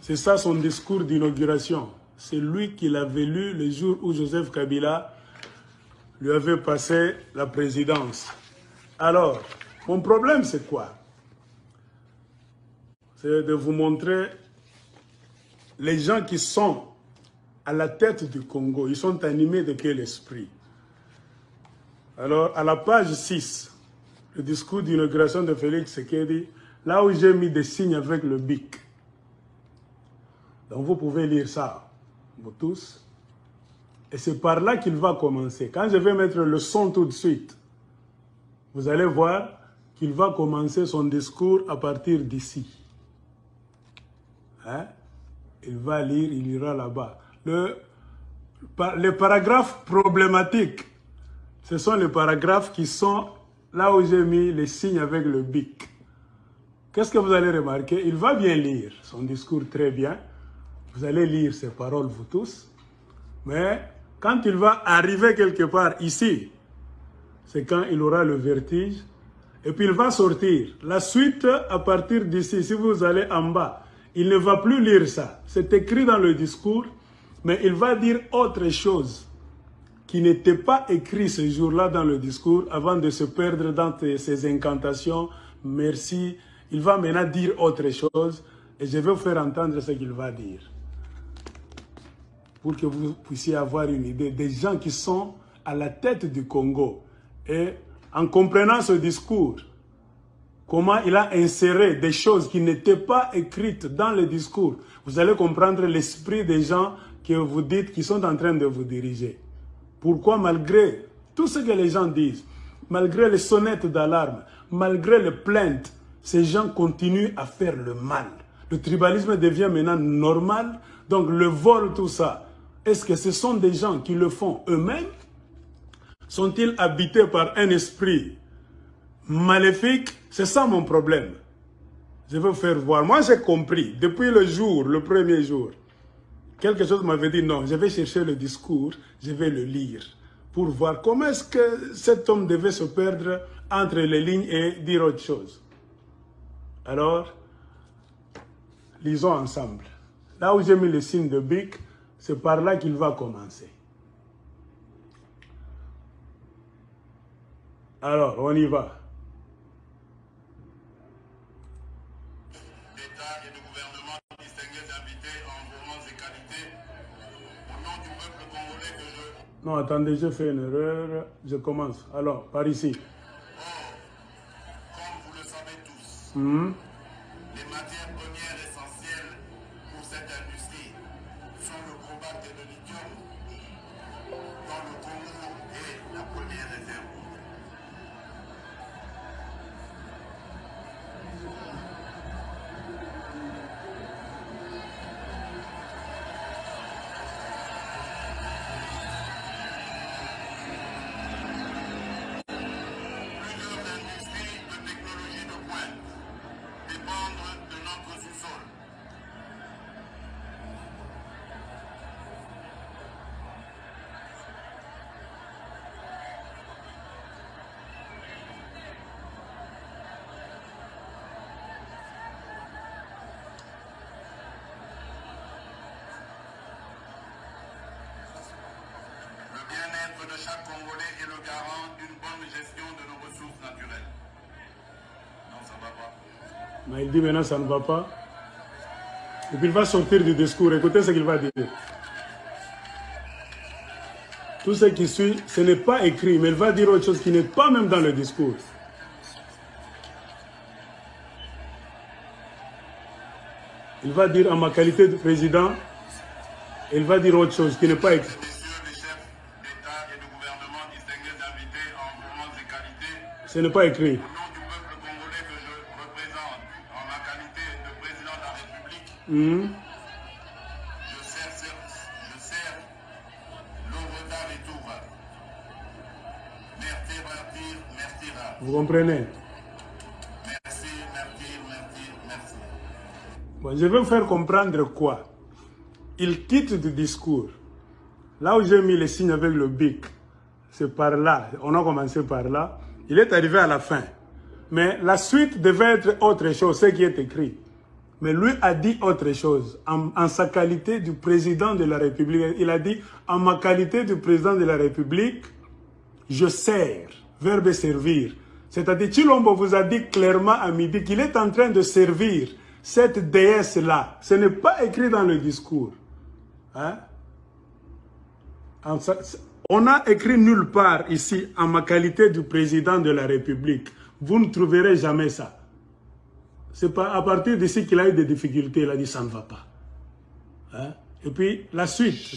C'est ça son discours d'inauguration. C'est lui qui l'avait lu le jour où Joseph Kabila lui avait passé la présidence. Alors, mon problème c'est quoi? C'est de vous montrer les gens qui sont à la tête du Congo. Ils sont animés de quel esprit? Alors, à la page 6, le discours d'inauguration de Félix Tshisekedi, là où j'ai mis des signes avec le bic. Donc vous pouvez lire ça, vous tous. Et c'est par là qu'il va commencer. Quand je vais mettre le son tout de suite, vous allez voir qu'il va commencer son discours à partir d'ici. Hein? Il va lire, il ira là-bas. Les paragraphes problématiques, ce sont les paragraphes qui sont là où j'ai mis les signes avec le bic. Qu'est-ce que vous allez remarquer? Il va bien lire son discours très bien. Vous allez lire ses paroles, vous tous. Mais quand il va arriver quelque part ici, c'est quand il aura le vertige. Et puis il va sortir. La suite, à partir d'ici, si vous allez en bas, il ne va plus lire ça. C'est écrit dans le discours, mais il va dire autre chose qui n'était pas écrit ce jour-là dans le discours avant de se perdre dans ses incantations. Merci. Il va maintenant dire autre chose et je vais vous faire entendre ce qu'il va dire. Pour que vous puissiez avoir une idée des gens qui sont à la tête du Congo. Et en comprenant ce discours, comment il a inséré des choses qui n'étaient pas écrites dans le discours, vous allez comprendre l'esprit des gens que vous dites qui sont en train de vous diriger. Pourquoi malgré tout ce que les gens disent, malgré les sonnettes d'alarme, malgré les plaintes, ces gens continuent à faire le mal. Le tribalisme devient maintenant normal, donc le vol, tout ça. Est-ce que ce sont des gens qui le font eux-mêmes? Sont-ils habités par un esprit maléfique? C'est ça mon problème. Je vais vous faire voir. Moi, j'ai compris, depuis le premier jour, quelque chose m'avait dit non, je vais chercher le discours, je vais le lire pour voir comment est-ce que cet homme devait se perdre entre les lignes et dire autre chose. Alors, lisons ensemble. Là où j'ai mis le signe de bic, c'est par là qu'il va commencer. Alors, on y va. L'État et le gouvernement distingués invités en gourmands et qualités, au nom du peuple congolais que je... Non, attendez, j'ai fait une erreur. Je commence. Alors, par ici. Or, comme vous le savez tous, les matières premières essentielles pour cette industrie sont le cobalt et le lithium, dont le Congo est la première réserve. Plusieurs industries de technologie de pointe dépendent de notre sous-sol. Le bien-être de chaque Congolais est le garant d'une bonne gestion de nos ressources naturelles. Non, ça va pas. Mais il dit maintenant ça ne va pas. Et puis il va sortir du discours. Écoutez ce qu'il va dire. Tout ce qui suit, ce n'est pas écrit, mais il va dire autre chose qui n'est pas même dans le discours. Il va dire en ma qualité de président, il va dire autre chose qui n'est pas écrit. Messieurs les chefs d'État et de gouvernement distingués invités en gourmands et qualités, Ce n'est pas écrit. au nom du peuple congolais que je représente en ma qualité de président de la République, je sers l'eau retard et tout va. Merci, merci. Vous comprenez? Merci. Bon, je vais vous faire comprendre quoi. Il quitte du discours. Là où j'ai mis les signes avec le bic, c'est par là. On a commencé par là. Il est arrivé à la fin. Mais la suite devait être autre chose, ce qui est écrit. Mais lui a dit autre chose. En sa qualité du président de la République, il a dit, en ma qualité du président de la République, je sers, verbe servir. C'est-à-dire, Tshilombo vous a dit clairement à midi qu'il est en train de servir cette déesse-là. Ce n'est pas écrit dans le discours. Hein? On n'a écrit nulle part ici, en ma qualité du président de la République. Vous ne trouverez jamais ça. C'est pas à partir d'ici qu'il a eu des difficultés. Il a dit, ça ne va pas. Hein? Et puis, la suite.